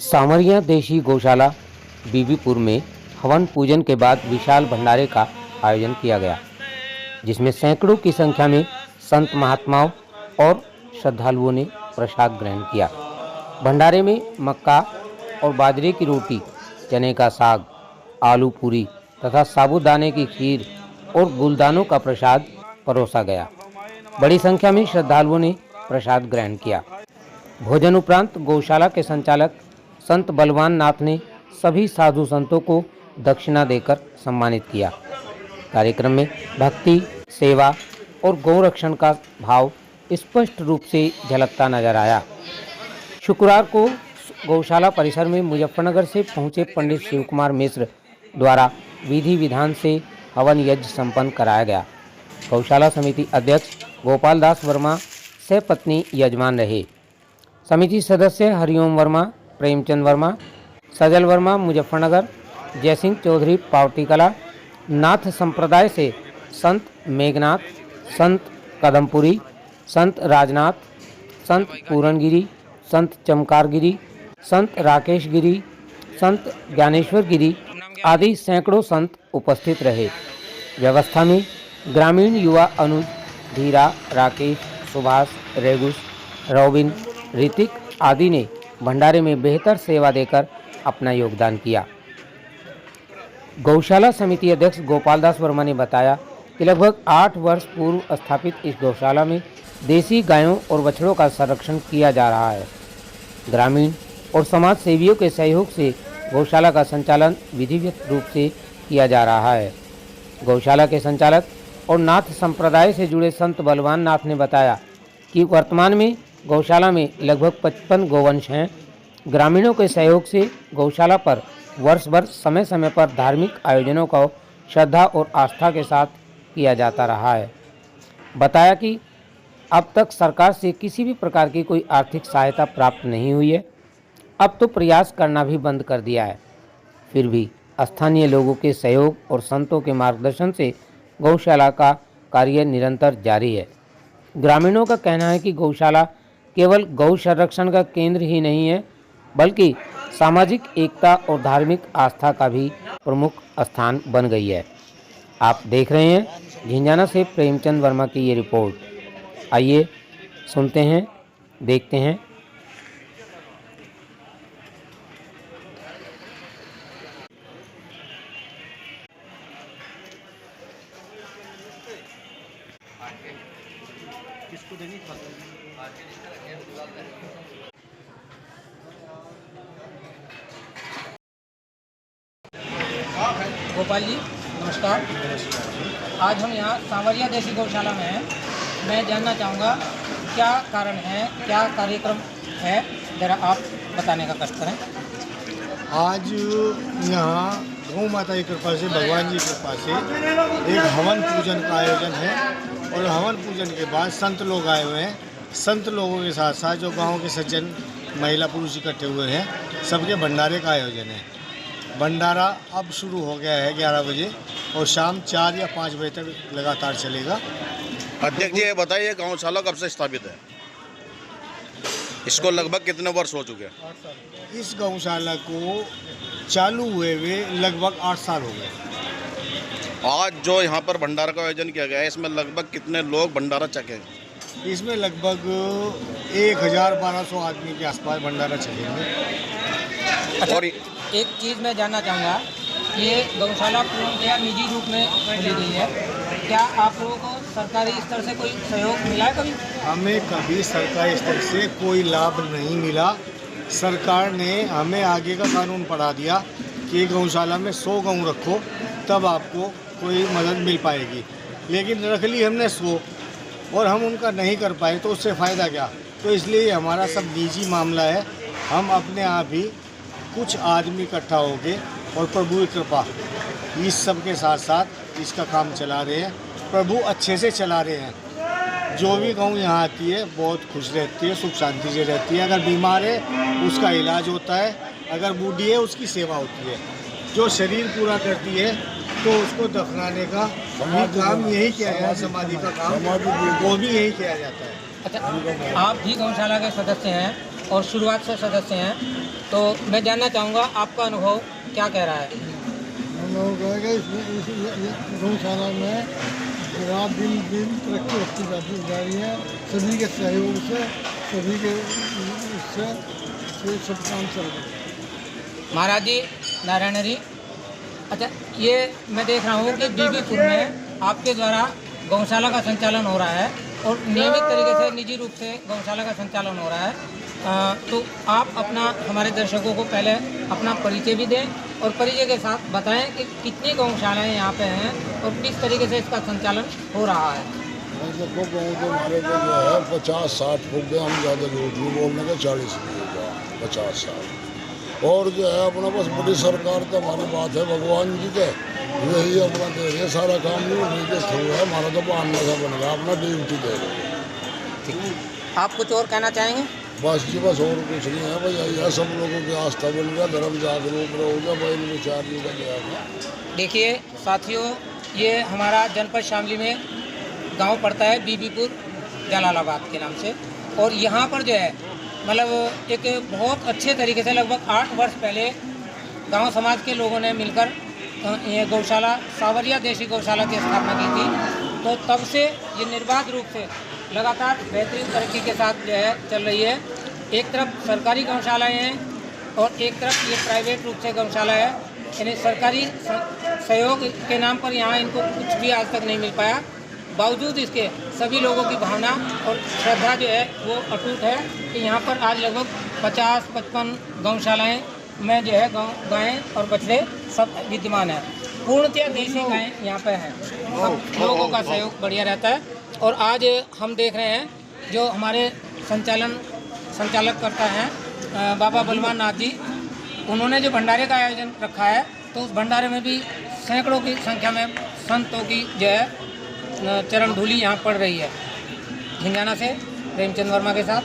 सांवरिया देशी गौशाला बीबीपुर में हवन पूजन के बाद विशाल भंडारे का आयोजन किया गया, जिसमें सैकड़ों की संख्या में संत महात्माओं और श्रद्धालुओं ने प्रसाद ग्रहण किया। भंडारे में मक्का और बाजरे की रोटी, चने का साग, आलू पूरी तथा साबूदाने की खीर और गुलदानों का प्रसाद परोसा गया। बड़ी संख्या में श्रद्धालुओं ने प्रसाद ग्रहण किया। भोजन उपरांत गौशाला के संचालक संत बलवान नाथ ने सभी साधु संतों को दक्षिणा देकर सम्मानित किया। कार्यक्रम में भक्ति, सेवा और गौरक्षण का भाव स्पष्ट रूप से झलकता नजर आया। शुक्रवार को गौशाला परिसर में मुजफ्फरनगर से पहुंचे पंडित शिव कुमार मिश्र द्वारा विधि विधान से हवन यज्ञ संपन्न कराया गया। गौशाला समिति अध्यक्ष गोपाल दास वर्मा सह पत्नी यजमान रहे। समिति सदस्य हरिओम वर्मा, प्रेमचंद वर्मा, सजल वर्मा मुजफ्फरनगर, जयसिंह चौधरी पावटीकला, नाथ संप्रदाय से संत मेघनाथ, संत कदमपुरी, संत राजनाथ, संत पूरणगिरी, संत चमकारगिरी, संत राकेश गिरी, संत ज्ञानेश्वर गिरी आदि सैकड़ों संत उपस्थित रहे। व्यवस्था में ग्रामीण युवा अनुज, धीरा, राकेश, सुभाष, रेगुस, रोबिन, ऋतिक आदि ने भंडारे में बेहतर सेवा देकर अपना योगदान किया। गौशाला समिति अध्यक्ष गोपाल दास वर्मा ने बताया कि लगभग 8 वर्ष पूर्व स्थापित इस गौशाला में देसी गायों और बछड़ों का संरक्षण किया जा रहा है। ग्रामीण और समाज सेवियों के सहयोग से गौशाला का संचालन विधिवत रूप से किया जा रहा है। गौशाला के संचालक और नाथ संप्रदाय से जुड़े संत बलवान नाथ ने बताया कि वर्तमान में गौशाला में लगभग 55 गोवंश हैं। ग्रामीणों के सहयोग से गौशाला पर वर्ष भर समय समय पर धार्मिक आयोजनों को श्रद्धा और आस्था के साथ किया जाता रहा है। बताया कि अब तक सरकार से किसी भी प्रकार की कोई आर्थिक सहायता प्राप्त नहीं हुई है। अब तो प्रयास करना भी बंद कर दिया है। फिर भी स्थानीय लोगों के सहयोग और संतों के मार्गदर्शन से गौशाला का कार्य निरंतर जारी है। ग्रामीणों का कहना है कि गौशाला केवल गौ संरक्षण का केंद्र ही नहीं है, बल्कि सामाजिक एकता और धार्मिक आस्था का भी प्रमुख स्थान बन गई है। आप देख रहे हैं झिंझाना से प्रेमचंद वर्मा की ये रिपोर्ट। आइए सुनते हैं, देखते हैं। किसको देनी गोपाल जी नमस्कार। आज हम यहाँ सांवरिया देशी गौशाला में हैं। मैं जानना चाहूँगा क्या कारण है, क्या कार्यक्रम है, ज़रा आप बताने का कष्ट करें। आज यहाँ गौ माता की कृपा से, भगवान जी की कृपा से एक हवन पूजन का आयोजन है और हवन पूजन के बाद संत लोग आए हुए हैं। संत लोगों के साथ साथ जो गांव के सज्जन महिला पुरुष इकट्ठे हुए हैं, सबके भंडारे का आयोजन है। भंडारा अब शुरू हो गया है 11 बजे और शाम 4 या 5 बजे तक लगातार चलेगा। अध्यक्ष जी ये बताइए, गौशाला कब से स्थापित है? इसको लगभग कितने वर्ष हो चुके हैं? इस गौशाला को चालू हुए लगभग 8 साल हो गए। आज जो यहाँ पर भंडारा का आयोजन किया गया है, इसमें लगभग कितने लोग भंडारा चखेंगे? इसमें लगभग 1000-1200 आदमी के आसपास भंडारा चलेंगे। अच्छा, और एक चीज़ मैं जानना चाहूँगा, ये गौशाला पूर्णतया निजी रूप में खुली गई है। क्या आप लोगों को सरकारी स्तर से कोई सहयोग मिला है कभी? हमें कभी सरकारी स्तर से कोई लाभ नहीं मिला। सरकार ने हमें आगे का कानून पढ़ा दिया कि गौशाला में 100 गौ रखो, तब आपको कोई मदद मिल पाएगी। लेकिन रख ली हमने 100 और हम उनका नहीं कर पाए, तो उससे फ़ायदा क्या? तो इसलिए हमारा सब निजी मामला है। हम अपने आप ही कुछ आदमी इकट्ठा होके और प्रभु की कृपा इस सब के साथ साथ इसका काम चला रहे हैं। प्रभु अच्छे से चला रहे हैं। जो भी गौ यहाँ आती है बहुत खुश रहती है, सुख शांति से रहती है। अगर बीमार है उसका इलाज होता है, अगर बूढ़ी है उसकी सेवा होती है। जो शरीर पूरा करती है तो उसको दफनाने का काम यही किया जाता है। समाधि का काम वो भी यही किया जाता है। अच्छा, आप भी गौशाला के सदस्य हैं, और शुरुआत से सदस्य हैं, तो मैं जानना चाहूँगा आपका अनुभव क्या कह रहा है। हम लोग कहेंगे इस गौशाला में रात दिन दिन तरक्की होती जाती जा रही है, सभी के सहयोग से, सभी के उससे सब काम चल रहा है। महाराज जी, नारायण हरी। अच्छा, ये मैं देख रहा हूँ कि बीबीपुर में आपके द्वारा गौशाला का संचालन हो रहा है और नियमित तरीके से निजी रूप से गौशाला का संचालन हो रहा है। तो आप अपना हमारे दर्शकों को पहले अपना परिचय भी दें और परिचय के साथ बताएं कि कितनी गौशालाएं यहाँ पे हैं और किस तरीके से इसका संचालन हो रहा है। देखो गाँव के हमारे को जो है 50-60 हो गए, हम ज़्यादा झूठ नहीं बोलने का 40 होगा 50-60। और जो है अपना बस बड़ी सरकार तो हमारी बात है भगवान जी के, यही अपना दे रहे सारा काम नहीं उन्हीं के थ्रू है, हमारा तो बहाना सा बन गया, अपना ड्यूटी दे रहे। आप कुछ और कहना चाहेंगे? बस जी बस और कुछ नहीं है भाई, यह सब लोगों की आस्था बन गया, धर्म जागरूक रहोगे भाई, विचार नहीं कर गया। देखिए साथियों, ये हमारा जनपद शामली में गांव पड़ता है बीबीपुर जलालाबाद के नाम से, और यहाँ पर जो है मतलब एक बहुत अच्छे तरीके से लगभग 8 वर्ष पहले गांव समाज के लोगों ने मिलकर ये गौशाला सावरिया देसी गौशाला की स्थापना की थी। तो तब से ये निर्बाध रूप से लगातार बेहतरीन तरक्की के साथ जो है चल रही है। एक तरफ सरकारी गौशालाएँ हैं और एक तरफ ये प्राइवेट रूप से गौशाला है। यानी सरकारी सहयोग के नाम पर यहाँ इनको कुछ भी आज तक नहीं मिल पाया, बावजूद इसके सभी लोगों की भावना और श्रद्धा जो है वो अटूट है कि यहाँ पर आज लगभग 50-55 गौशालाएँ में जो है गायें और बछड़े सब विद्यमान है। पूर्णतः देसी गायें यहाँ पे हैं, सब लोगों का सहयोग बढ़िया रहता है। और आज हम देख रहे हैं जो हमारे संचालक करता है बाबा बलवान नाथ जी, उन्होंने जो भंडारे का आयोजन रखा है, तो उस भंडारे में भी सैकड़ों की संख्या में संतों की जो है चरण धूलि यहाँ पड़ रही है। झिंगाना से प्रेमचंद वर्मा के साथ।